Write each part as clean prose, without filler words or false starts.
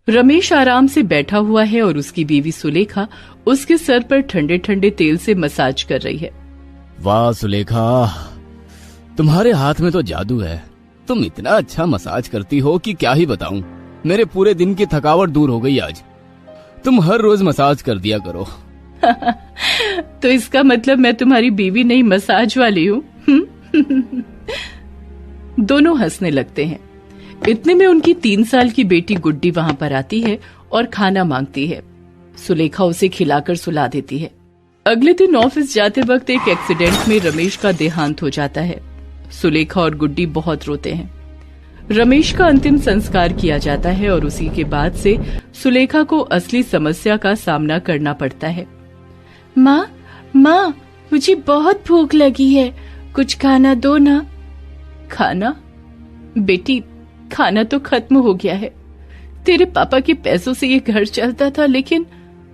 रमेश आराम से बैठा हुआ है और उसकी बीवी सुलेखा उसके सर पर ठंडे ठंडे तेल से मसाज कर रही है। वाह सुलेखा, तुम्हारे हाथ में तो जादू है। तुम इतना अच्छा मसाज करती हो कि क्या ही बताऊं। मेरे पूरे दिन की थकावट दूर हो गई आज। तुम हर रोज मसाज कर दिया करो। तो इसका मतलब मैं तुम्हारी बीवी नहीं, मसाज वाली हूँ। दोनों हंसने लगते हैं। इतने में उनकी 3 साल की बेटी गुड्डी वहां पर आती है और खाना मांगती है। सुलेखा उसे खिलाकर सुला देती है। अगले दिन ऑफिस जाते वक्त एक एक्सीडेंट में रमेश का देहांत हो जाता है। सुलेखा और गुड्डी बहुत रोते हैं। रमेश का अंतिम संस्कार किया जाता है और उसी के बाद से सुलेखा को असली समस्या का सामना करना पड़ता है। माँ, मुझे बहुत भूख लगी है, कुछ खाना दो ना। खाना? बेटी, खाना तो खत्म हो गया है। तेरे पापा के पैसों से ये घर चलता था, लेकिन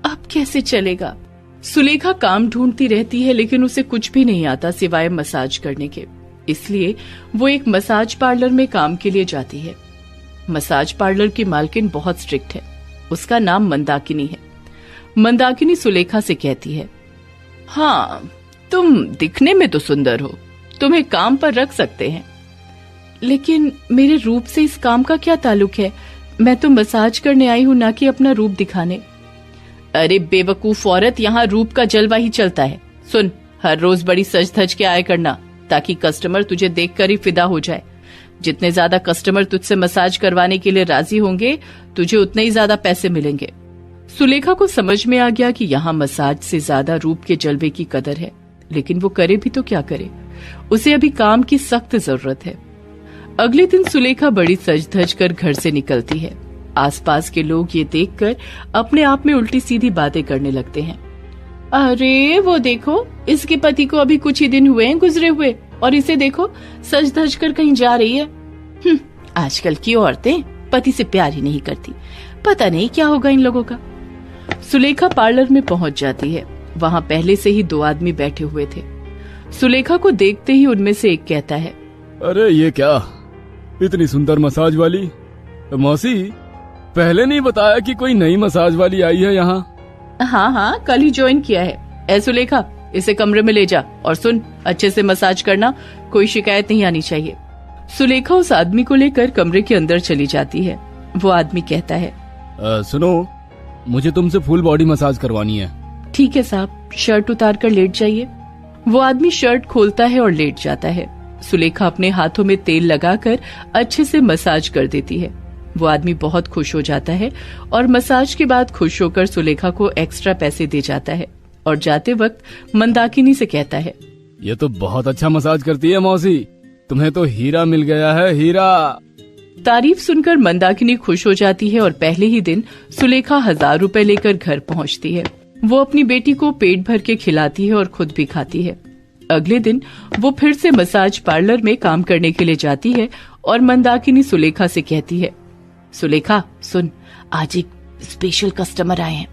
अब कैसे चलेगा? सुलेखा काम ढूंढती रहती है, लेकिन उसे कुछ भी नहीं आता सिवाय मसाज करने के। इसलिए वो एक मसाज पार्लर में काम के लिए जाती है। मसाज पार्लर की मालकिन बहुत स्ट्रिक्ट है। उसका नाम मंदाकिनी है। मंदाकिनी सुलेखा से कहती है, हाँ, तुम दिखने में तो सुंदर हो, तुम्हें काम पर रख सकते हैं। लेकिन मेरे रूप से इस काम का क्या ताल्लुक है? मैं तो मसाज करने आई हूँ, ना कि अपना रूप दिखाने। अरे बेवकूफ औरत, यहाँ रूप का जलवा ही चलता है। सुन, हर रोज बड़ी सज धज के आया करना, ताकि कस्टमर तुझे देखकर ही फिदा हो जाए। जितने ज्यादा कस्टमर तुझसे मसाज करवाने के लिए राजी होंगे, तुझे उतने ही ज्यादा पैसे मिलेंगे। सुलेखा को समझ में आ गया कि यहाँ मसाज से ज्यादा रूप के जलवे की कदर है, लेकिन वो करे भी तो क्या करे। उसे अभी काम की सख्त जरूरत है। अगले दिन सुलेखा बड़ी सज धज कर घर से निकलती है। आसपास के लोग ये देखकर अपने आप में उल्टी सीधी बातें करने लगते हैं। अरे वो देखो, इसके पति को अभी कुछ ही दिन हुए हैं गुजरे हुए, और इसे देखो सज धज कर कहीं जा रही है। आजकल की औरतें पति से प्यार ही नहीं करती। पता नहीं क्या होगा इन लोगों का। सुलेखा पार्लर में पहुंच जाती है। वहां पहले से ही 2 आदमी बैठे हुए थे। सुलेखा को देखते ही उनमें से एक कहता है, अरे ये क्या, इतनी सुंदर मसाज वाली। मौसी, पहले नहीं बताया कि कोई नई मसाज वाली आई है यहाँ? हाँ, कल ही ज्वाइन किया है। ऐ सुलेखा, इसे कमरे में ले जा और सुन, अच्छे से मसाज करना, कोई शिकायत नहीं आनी चाहिए। सुलेखा उस आदमी को लेकर कमरे के अंदर चली जाती है। वो आदमी कहता है, सुनो, मुझे तुमसे फुल बॉडी मसाज करवानी है। ठीक है साहब, शर्ट उतार कर लेट जाइए। वो आदमी शर्ट खोलता है और लेट जाता है। सुलेखा अपने हाथों में तेल लगाकर अच्छे से मसाज कर देती है। वो आदमी बहुत खुश हो जाता है और मसाज के बाद खुश होकर सुलेखा को एक्स्ट्रा पैसे दे जाता है और जाते वक्त मंदाकिनी से कहता है, ये तो बहुत अच्छा मसाज करती है मौसी, तुम्हें तो हीरा मिल गया है, हीरा। तारीफ सुनकर मंदाकिनी खुश हो जाती है और पहले ही दिन सुलेखा 1000 रुपए लेकर घर पहुंचती है। वो अपनी बेटी को पेट भर के खिलाती है और खुद भी खाती है। अगले दिन वो फिर से मसाज पार्लर में काम करने के लिए जाती है और मंदाकिनी सुलेखा से कहती है, सुलेखा सुन, आज एक स्पेशल कस्टमर आए हैं,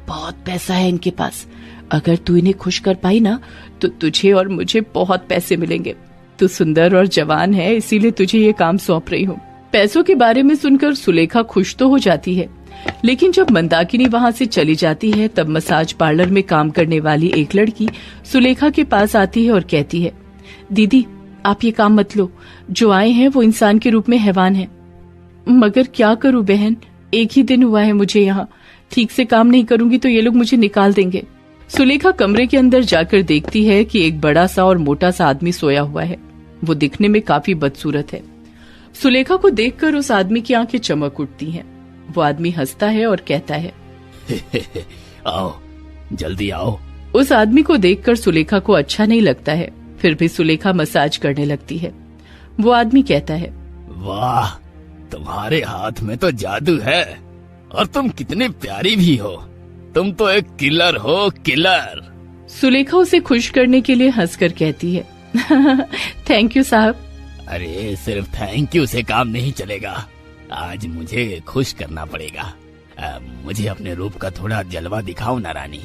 बहुत पैसा है इनके पास। अगर तू इन्हें खुश कर पाई ना, तो तुझे और मुझे बहुत पैसे मिलेंगे। तू सुंदर और जवान है, इसीलिए तुझे ये काम सौंप रही हूँ। पैसों के बारे में सुनकर सुलेखा खुश तो हो जाती है, लेकिन जब मंदाकिनी वहाँ से चली जाती है तब मसाज पार्लर में काम करने वाली एक लड़की सुलेखा के पास आती है और कहती है, दीदी आप ये काम मत लो, जो आए हैं वो इंसान के रूप में हैवान है। मगर क्या करूं बहन, एक ही दिन हुआ है मुझे यहाँ, ठीक से काम नहीं करूंगी तो ये लोग मुझे निकाल देंगे। सुलेखा कमरे के अंदर जाकर देखती है कि एक बड़ा सा और मोटा सा आदमी सोया हुआ है। वो दिखने में काफी बदसूरत है। सुलेखा को देखकर उस आदमी की आंखें चमक उठती हैं। वो आदमी हंसता है और कहता है, आओ, जल्दी आओ। उस आदमी को देखकर सुलेखा को अच्छा नहीं लगता है, फिर भी सुलेखा मसाज करने लगती है। वो आदमी कहता है, वाह, तुम्हारे हाथ में तो जादू है और तुम कितनी प्यारी भी हो। तुम तो एक किलर हो, किलर। सुलेखा उसे खुश करने के लिए हंसकर कहती है, थैंक यू साहब। अरे सिर्फ थैंक यू से काम नहीं चलेगा, आज मुझे खुश करना पड़ेगा। मुझे अपने रूप का थोड़ा जलवा दिखाओ ना रानी।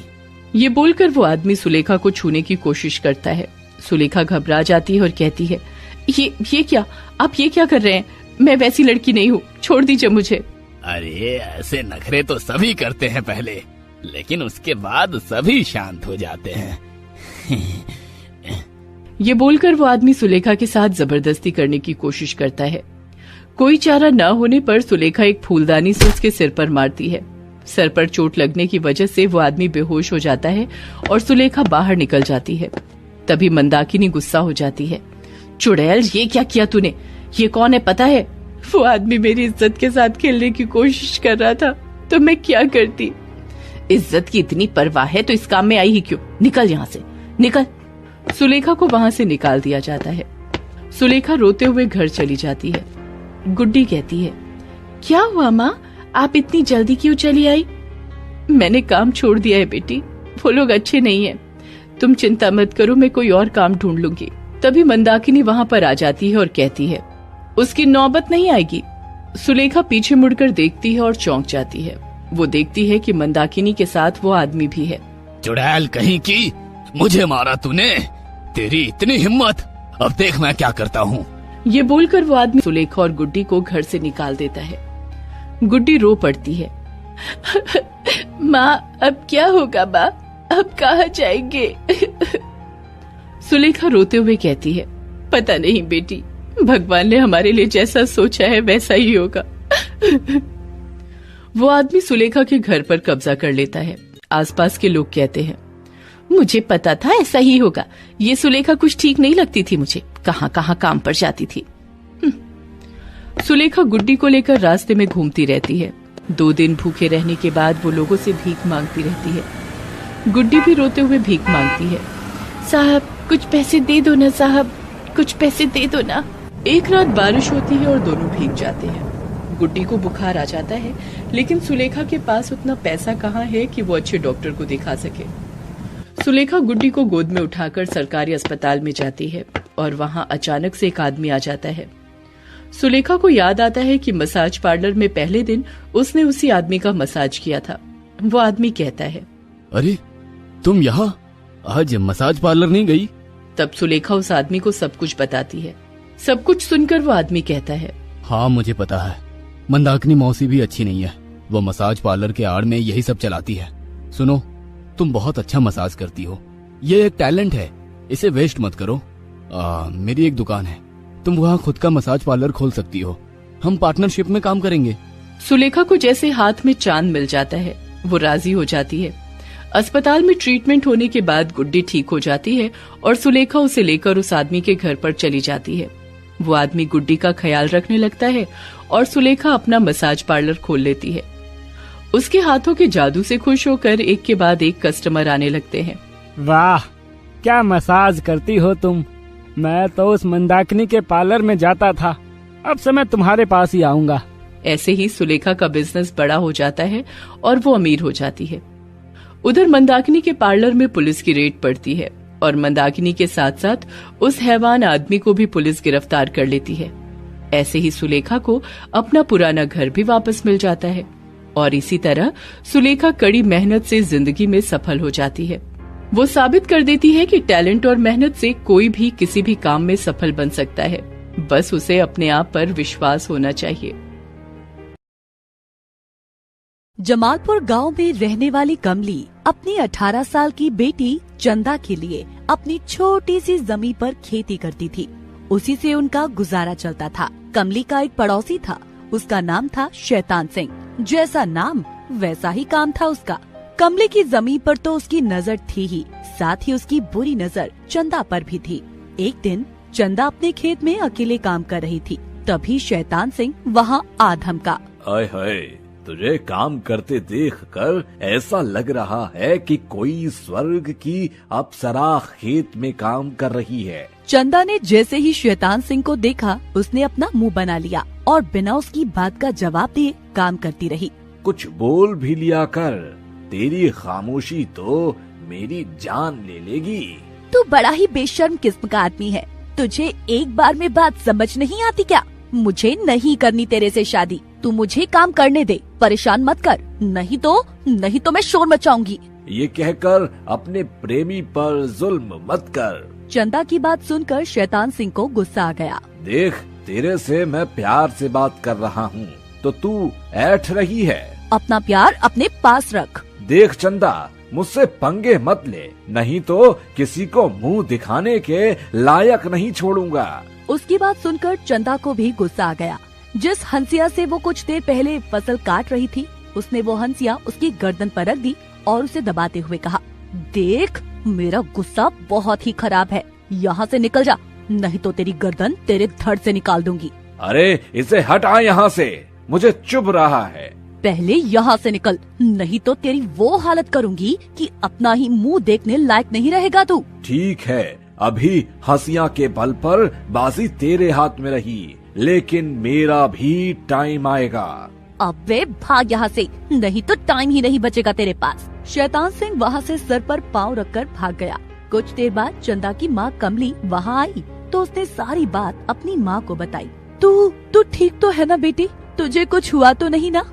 ये बोलकर वो आदमी सुलेखा को छूने की कोशिश करता है। सुलेखा घबरा जाती है और कहती है, ये क्या, आप ये क्या कर रहे हैं? मैं वैसी लड़की नहीं हूँ, छोड़ दीजिए मुझे। अरे ऐसे नखरे तो सभी करते हैं पहले, लेकिन उसके बाद सभी शांत हो जाते हैं। ये बोलकर वो आदमी सुलेखा के साथ जबरदस्ती करने की कोशिश करता है। कोई चारा न होने पर सुलेखा एक फूलदानी से उसके सिर पर मारती है। सर पर चोट लगने की वजह से वो आदमी बेहोश हो जाता है और सुलेखा बाहर निकल जाती है। तभी मंदाकिनी गुस्सा हो जाती है। चुड़ैल, ये क्या किया तूने? ये कौन है पता है? वो आदमी मेरी इज्जत के साथ खेलने की कोशिश कर रहा था, तो मैं क्या करती? इज्जत की इतनी परवाह है तो इस काम में आई ही क्यों? निकल यहाँ से, निकल। सुलेखा को वहां से निकाल दिया जाता है। सुलेखा रोते हुए घर चली जाती है। गुड्डी कहती है, क्या हुआ माँ, आप इतनी जल्दी क्यों चली आई? मैंने काम छोड़ दिया है बेटी, वो लोग अच्छे नहीं है। तुम चिंता मत करो, मैं कोई और काम ढूंढ लूंगी। तभी मंदाकिनी वहां पर आ जाती है और कहती है, उसकी नौबत नहीं आएगी। सुलेखा पीछे मुड़कर देखती है और चौंक जाती है। वो देखती है कि मंदाकिनी के साथ वो आदमी भी है। चुड़ैल कहीं की, मुझे मारा तूने? तेरी इतनी हिम्मत, अब देख मैं क्या करता हूँ। ये बोलकर वो आदमी सुलेखा और गुड्डी को घर से निकाल देता है। गुड्डी रो पड़ती है। माँ, अब क्या होगा माँ, अब कहाँ जाएंगे? सुलेखा रोते हुए कहती है, पता नहीं बेटी, भगवान ने हमारे लिए जैसा सोचा है वैसा ही होगा। वो आदमी सुलेखा के घर पर कब्जा कर लेता है। आसपास के लोग कहते हैं, मुझे पता था ऐसा ही होगा। ये सुलेखा कुछ ठीक नहीं लगती थी मुझे, कहाँ कहाँ काम पर जाती थी। सुलेखा गुड्डी को लेकर रास्ते में घूमती रहती है। 2 दिन भूखे रहने के बाद वो लोगों से भीख मांगती रहती है। गुड्डी भी रोते हुए भीख मांगती है। साहब कुछ पैसे दे दो ना साहब, कुछ पैसे दे दो ना। एक रात बारिश होती है और दोनों भीग जाते हैं। गुड्डी को बुखार आ जाता है, लेकिन सुलेखा के पास उतना पैसा कहाँ है कि वो अच्छे डॉक्टर को दिखा सके। सुलेखा गुड्डी को गोद में उठाकर सरकारी अस्पताल में जाती है और वहाँ अचानक से एक आदमी आ जाता है। सुलेखा को याद आता है कि मसाज पार्लर में पहले दिन उसने उसी आदमी का मसाज किया था। वो आदमी कहता है, अरे तुम यहाँ आज मसाज पार्लर नहीं गई? तब सुलेखा उस आदमी को सब कुछ बताती है। सब कुछ सुनकर वो आदमी कहता है, हाँ मुझे पता है, मंदाकिनी मौसी भी अच्छी नहीं है। वो मसाज पार्लर के आड़ में यही सब चलाती है। सुनो, तुम बहुत अच्छा मसाज करती हो, ये एक टैलेंट है, इसे वेस्ट मत करो। मेरी एक दुकान है, तुम वहाँ खुद का मसाज पार्लर खोल सकती हो, हम पार्टनरशिप में काम करेंगे। सुलेखा को जैसे हाथ में चांद मिल जाता है, वो राजी हो जाती है। अस्पताल में ट्रीटमेंट होने के बाद गुड्डी ठीक हो जाती है और सुलेखा उसे लेकर उस आदमी के घर पर चली जाती है। वो आदमी गुड्डी का ख्याल रखने लगता है और सुलेखा अपना मसाज पार्लर खोल लेती है। उसके हाथों के जादू से खुश होकर एक के बाद एक कस्टमर आने लगते हैं। वाह, क्या मसाज करती हो तुम। मैं तो उस मंदाकिनी के पार्लर में जाता था, अब से मैं तुम्हारे पास ही आऊंगा। ऐसे ही सुलेखा का बिजनेस बड़ा हो जाता है और वो अमीर हो जाती है। उधर मंदाकिनी के पार्लर में पुलिस की रेड पड़ती है और मंदाकिनी के साथ साथ उस हैवान आदमी को भी पुलिस गिरफ्तार कर लेती है। ऐसे ही सुलेखा को अपना पुराना घर भी वापस मिल जाता है और इसी तरह सुलेखा कड़ी मेहनत से जिंदगी में सफल हो जाती है। वो साबित कर देती है कि टैलेंट और मेहनत से कोई भी किसी भी काम में सफल बन सकता है, बस उसे अपने आप पर विश्वास होना चाहिए। जमालपुर गांव में रहने वाली कमली अपनी 18 साल की बेटी चंदा के लिए अपनी छोटी सी जमीन पर खेती करती थी। उसी से उनका गुजारा चलता था। कमली का एक पड़ोसी था, उसका नाम था शैतान सिंह। जैसा नाम वैसा ही काम था उसका। कमली की जमीन पर तो उसकी नजर थी ही, साथ ही उसकी बुरी नजर चंदा पर भी थी। एक दिन चंदा अपने खेत में अकेले काम कर रही थी, तभी शैतान सिंह वहाँ आ धमका। हाय हाय, तुझे काम करते देखकर ऐसा लग रहा है कि कोई स्वर्ग की अप्सरा खेत में काम कर रही है। चंदा ने जैसे ही शैतान सिंह को देखा, उसने अपना मुंह बना लिया और बिना उसकी बात का जवाब दिए काम करती रही। कुछ बोल भी लिया कर, तेरी खामोशी तो मेरी जान ले लेगी। तू बड़ा ही बेशर्म किस्म का आदमी है, तुझे एक बार में बात समझ नहीं आती क्या? मुझे नहीं करनी तेरे से शादी, तू मुझे काम करने दे, परेशान मत कर, नहीं तो मैं शोर मचाऊंगी। ये कहकर अपने प्रेमी पर जुल्म मत कर। चंदा की बात सुनकर शैतान सिंह को गुस्सा आ गया। देख, तेरे से मैं प्यार से बात कर रहा हूँ, तो तू ऐठ रही है। अपना प्यार अपने पास रख। देख चंदा, मुझसे पंगे मत ले, नहीं तो किसी को मुंह दिखाने के लायक नहीं छोड़ूंगा। उसकी बात सुनकर चंदा को भी गुस्सा आ गया। जिस हंसिया से वो कुछ देर पहले फसल काट रही थी, उसने वो हंसिया उसकी गर्दन पर रख दी और उसे दबाते हुए कहा, देख मेरा गुस्सा बहुत ही खराब है, यहाँ से निकल जा, नहीं तो तेरी गर्दन तेरे धड़ से निकाल दूंगी। अरे इसे हटा यहाँ से, मुझे चुभ रहा है। पहले यहाँ से निकल, नहीं तो तेरी वो हालत करूंगी कि अपना ही मुंह देखने लायक नहीं रहेगा तू। ठीक है, अभी हंसिया के बल पर बाजी तेरे हाथ में रही, लेकिन मेरा भी टाइम आएगा। अबे भाग यहाँ से, नहीं तो टाइम ही नहीं बचेगा तेरे पास। शैतान सिंह वहाँ से सर पर पाँव रखकर भाग गया। कुछ देर बाद चंदा की माँ कमली वहाँ आई तो उसने सारी बात अपनी माँ को बताई। तू ठीक तो है ना बेटी, तुझे कुछ हुआ तो नहीं ना?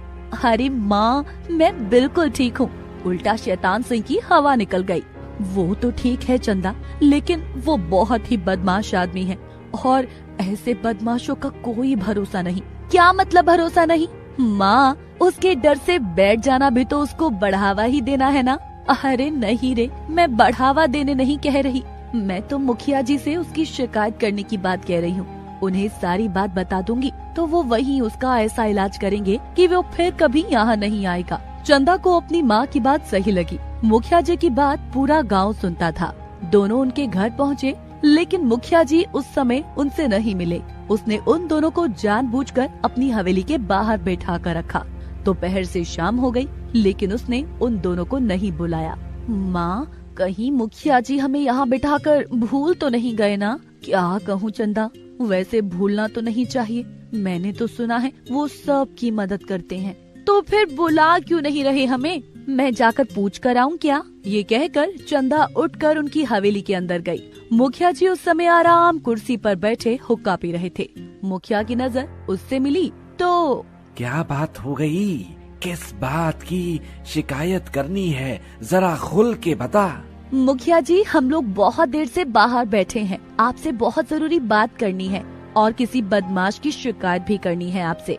अरे माँ, मैं बिल्कुल ठीक हूँ। उल्टा शैतान सिंह की हवा निकल गई। वो तो ठीक है चंदा, लेकिन वो बहुत ही बदमाश आदमी है और ऐसे बदमाशों का कोई भरोसा नहीं। क्या मतलब भरोसा नहीं? माँ, उसके डर से बैठ जाना भी तो उसको बढ़ावा ही देना है ना? अरे नहीं रे, मैं बढ़ावा देने नहीं कह रही, मैं तो मुखिया जी से उसकी शिकायत करने की बात कह रही हूँ। उन्हें सारी बात बता दूंगी तो वो वही उसका ऐसा इलाज करेंगे कि वो फिर कभी यहाँ नहीं आएगा। चंदा को अपनी माँ की बात सही लगी। मुखिया जी की बात पूरा गांव सुनता था। दोनों उनके घर पहुँचे, लेकिन मुखिया जी उस समय उनसे नहीं मिले। उसने उन दोनों को जानबूझकर अपनी हवेली के बाहर बैठा कर रखा। दोपहर से शाम हो गई, लेकिन उसने उन दोनों को नहीं बुलाया। माँ, कहीं मुखिया जी हमें यहाँ बिठाकर भूल तो नहीं गए ना? क्या कहूँ चंदा, वैसे भूलना तो नहीं चाहिए, मैंने तो सुना है वो सबकी मदद करते हैं। तो फिर बुला क्यों नहीं रहे हमें? मैं जाकर पूछ कर आऊँ क्या? ये कहकर चंदा उठकर उनकी हवेली के अंदर गई। मुखिया जी उस समय आराम कुर्सी पर बैठे हुक्का पी रहे थे। मुखिया की नजर उससे मिली तो क्या बात हो गई? किस बात की शिकायत करनी है, जरा खुल के बता। मुखिया जी, हम लोग बहुत देर से बाहर बैठे हैं, आपसे बहुत जरूरी बात करनी है और किसी बदमाश की शिकायत भी करनी है आपसे।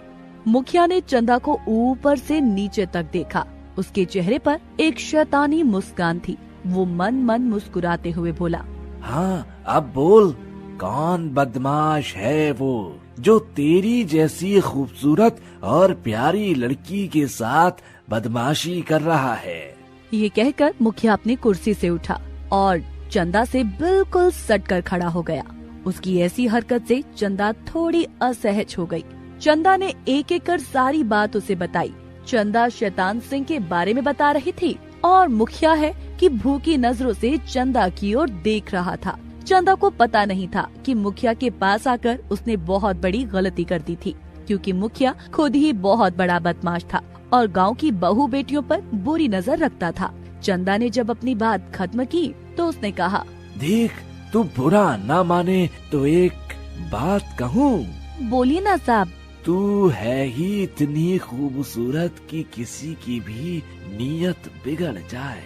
मुखिया ने चंदा को ऊपर से नीचे तक देखा। उसके चेहरे पर एक शैतानी मुस्कान थी। वो मन मन मुस्कुराते हुए बोला, हाँ अब बोल, कौन बदमाश है वो जो तेरी जैसी खूबसूरत और प्यारी लड़की के साथ बदमाशी कर रहा है? ये कहकर मुखिया अपनी कुर्सी से उठा और चंदा से बिल्कुल सट कर खड़ा हो गया। उसकी ऐसी हरकत से चंदा थोड़ी असहज हो गई। चंदा ने एक एक कर सारी बात उसे बताई। चंदा शैतान सिंह के बारे में बता रही थी और मुखिया है कि भूखी नजरों से चंदा की ओर देख रहा था। चंदा को पता नहीं था कि मुखिया के पास आकर उसने बहुत बड़ी गलती कर दी थी, क्योंकि मुखिया खुद ही बहुत बड़ा बदमाश था और गांव की बहू बेटियों पर बुरी नजर रखता था। चंदा ने जब अपनी बात खत्म की तो उसने कहा, देख, तू बुरा ना माने तो एक बात कहूँ? बोलिए ना साहब। तू है ही इतनी खूबसूरत कि किसी की भी नीयत बिगड़ जाए।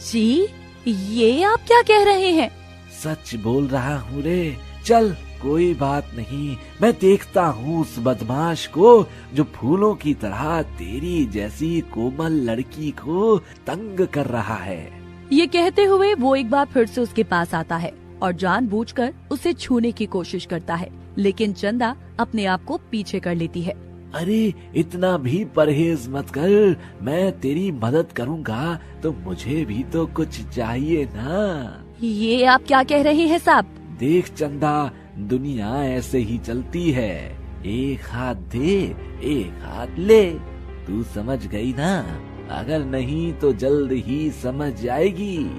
जी, ये आप क्या कह रहे हैं? सच बोल रहा हूँ रे। चल कोई बात नहीं, मैं देखता हूँ उस बदमाश को जो फूलों की तरह तेरी जैसी कोमल लड़की को तंग कर रहा है। ये कहते हुए वो एक बार फिर से उसके पास आता है और जानबूझकर उसे छूने की कोशिश करता है, लेकिन चंदा अपने आप को पीछे कर लेती है। अरे इतना भी परहेज मत कर, मैं तेरी मदद करूँगा तो मुझे भी तो कुछ चाहिए ना। ये आप क्या कह रहे हैं साहब? देख चंदा, दुनिया ऐसे ही चलती है, एक हाथ दे एक हाथ ले। तू समझ गई ना? अगर नहीं तो जल्द ही समझ जाएगी।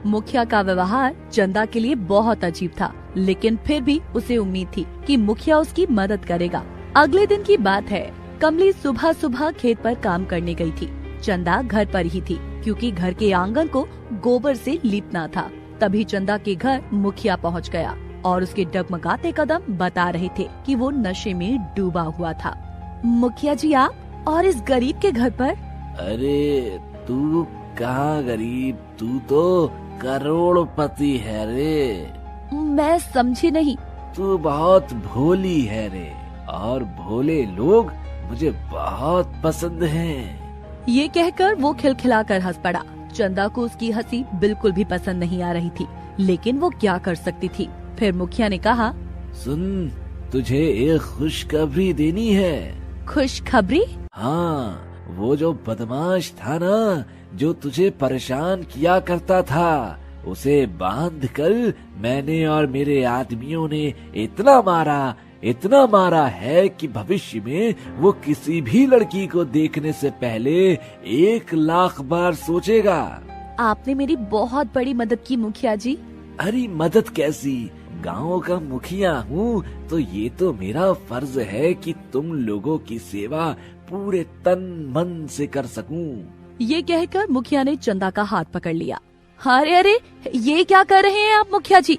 मुखिया का व्यवहार चंदा के लिए बहुत अजीब था, लेकिन फिर भी उसे उम्मीद थी कि मुखिया उसकी मदद करेगा। अगले दिन की बात है। कमली सुबह सुबह खेत पर काम करने गई थी। चंदा घर पर ही थी, क्योंकि घर के आंगन को गोबर से लीपना था। तभी चंदा के घर मुखिया पहुंच गया और उसके डगमगाते कदम बता रहे थे कि वो नशे में डूबा हुआ था। मुखिया जी, आप और इस गरीब के घर पर? अरे तू कहाँ गरीब, तू तो करोड़पति है रे। मैं समझी नहीं। तू बहुत भोली है रे, और भोले लोग मुझे बहुत पसंद हैं। ये कहकर वो खिलखिलाकर हंस पड़ा। चंदा को उसकी हंसी बिल्कुल भी पसंद नहीं आ रही थी, लेकिन वो क्या कर सकती थी। फिर मुखिया ने कहा, सुन, तुझे एक खुशखबरी देनी है। खुशखबरी? हाँ, वो जो बदमाश था ना, जो तुझे परेशान किया करता था, उसे बांध कर मैंने और मेरे आदमियों ने इतना मारा है कि भविष्य में वो किसी भी लड़की को देखने से पहले 1,00,000 बार सोचेगा। आपने मेरी बहुत बड़ी मदद की मुखिया जी। अरे मदद कैसी, गांव का मुखिया हूँ तो ये तो मेरा फर्ज है कि तुम लोगों की सेवा पूरे तन मन से कर सकूं। ये कहकर मुखिया ने चंदा का हाथ पकड़ लिया। अरे अरे, ये क्या कर रहे हैं आप मुखिया जी?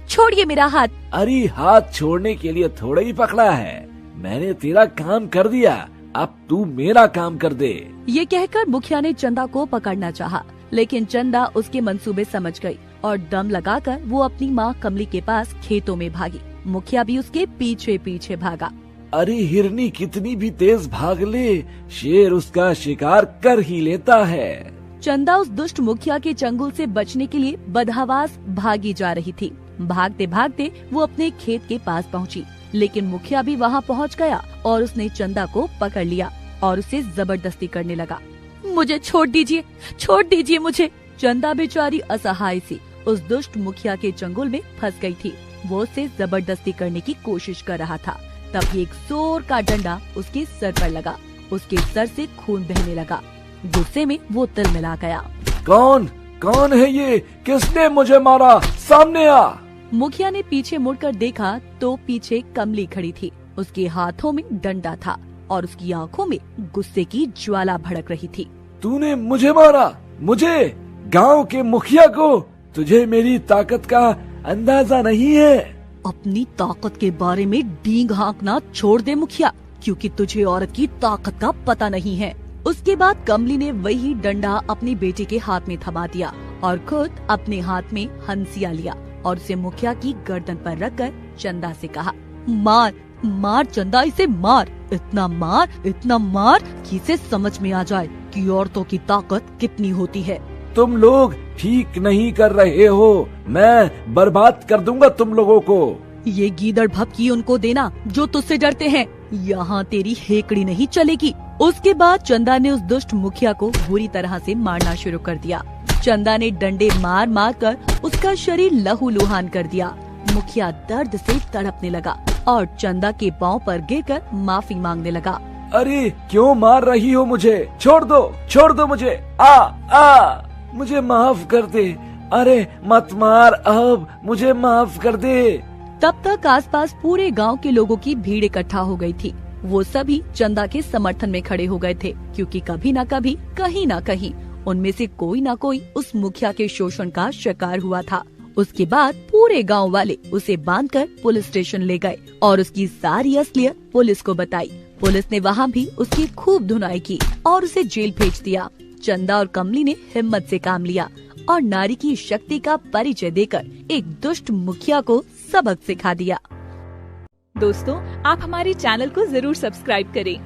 छोड़िए मेरा हाथ। अरे हाथ छोड़ने के लिए थोड़ा ही पकड़ा है, मैंने तेरा काम कर दिया, अब तू मेरा काम कर दे। ये कहकर मुखिया ने चंदा को पकड़ना चाहा, लेकिन चंदा उसके मंसूबे समझ गई और दम लगाकर वो अपनी माँ कमली के पास खेतों में भागी। मुखिया भी उसके पीछे पीछे भागा। अरे हिरनी कितनी भी तेज भाग ले, शेर उसका शिकार कर ही लेता है। चंदा उस दुष्ट मुखिया के चंगुल से बचने के लिए बदहवास भागी जा रही थी। भागते भागते वो अपने खेत के पास पहुंची, लेकिन मुखिया भी वहां पहुंच गया और उसने चंदा को पकड़ लिया और उसे जबरदस्ती करने लगा। मुझे छोड़ दीजिए मुझे। चंदा बेचारी असहाय सी उस दुष्ट मुखिया के चंगुल में फंस गई थी। वो उसे जबरदस्ती करने की कोशिश कर रहा था, तभी एक जोर का डंडा उसके सर पर लगा। उसके सर से खून बहने लगा। गुस्से में वो तिलमिला गया। कौन है ये? किसने मुझे मारा? सामने आ। मुखिया ने पीछे मुड़कर देखा तो पीछे कमली खड़ी थी। उसके हाथों में डंडा था और उसकी आंखों में गुस्से की ज्वाला भड़क रही थी। तूने मुझे मारा? मुझे, गांव के मुखिया को? तुझे मेरी ताकत का अंदाजा नहीं है। अपनी ताकत के बारे में डींग हाँकना छोड़ दे मुखिया, क्योंकि तुझे औरत की ताकत का पता नहीं है। उसके बाद कमली ने वही डंडा अपनी बेटी के हाथ में थमा दिया और खुद अपने हाथ में हंसिया लिया और उसे मुखिया की गर्दन पर रखकर चंदा से कहा, मार चंदा, इसे मार, इतना मार कि इसे समझ में आ जाए कि औरतों की ताकत कितनी होती है। तुम लोग ठीक नहीं कर रहे हो, मैं बर्बाद कर दूंगा तुम लोगों को। ये गीदड़ भभकी उनको देना जो तुझसे डरते हैं, यहाँ तेरी हेकड़ी नहीं चलेगी। उसके बाद चंदा ने उस दुष्ट मुखिया को बुरी तरह से मारना शुरू कर दिया। चंदा ने डंडे मार कर उसका शरीर लहूलुहान कर दिया। मुखिया दर्द से तड़पने लगा और चंदा के पांव पर गिरकर माफी मांगने लगा। अरे क्यों मार रही हो मुझे? छोड़ दो मुझे। मुझे माफ कर दे। अरे मत मार, अब मुझे माफ कर दे। तब तक आसपास पूरे गांव के लोगों की भीड़ इकट्ठा हो गई थी। वो सभी चंदा के समर्थन में खड़े हो गए थे, क्योंकि कभी न कभी, कहीं न कहीं उनमें से कोई न कोई उस मुखिया के शोषण का शिकार हुआ था। उसके बाद पूरे गांव वाले उसे बांधकर पुलिस स्टेशन ले गए और उसकी सारी असलियत पुलिस को बताई। पुलिस ने वहाँ भी उसकी खूब धुनाई की और उसे जेल भेज दिया। चंदा और कमली ने हिम्मत से काम लिया और नारी की शक्ति का परिचय देकर एक दुष्ट मुखिया को सबक सिखा दिया। दोस्तों, आप हमारे चैनल को जरूर सब्सक्राइब करें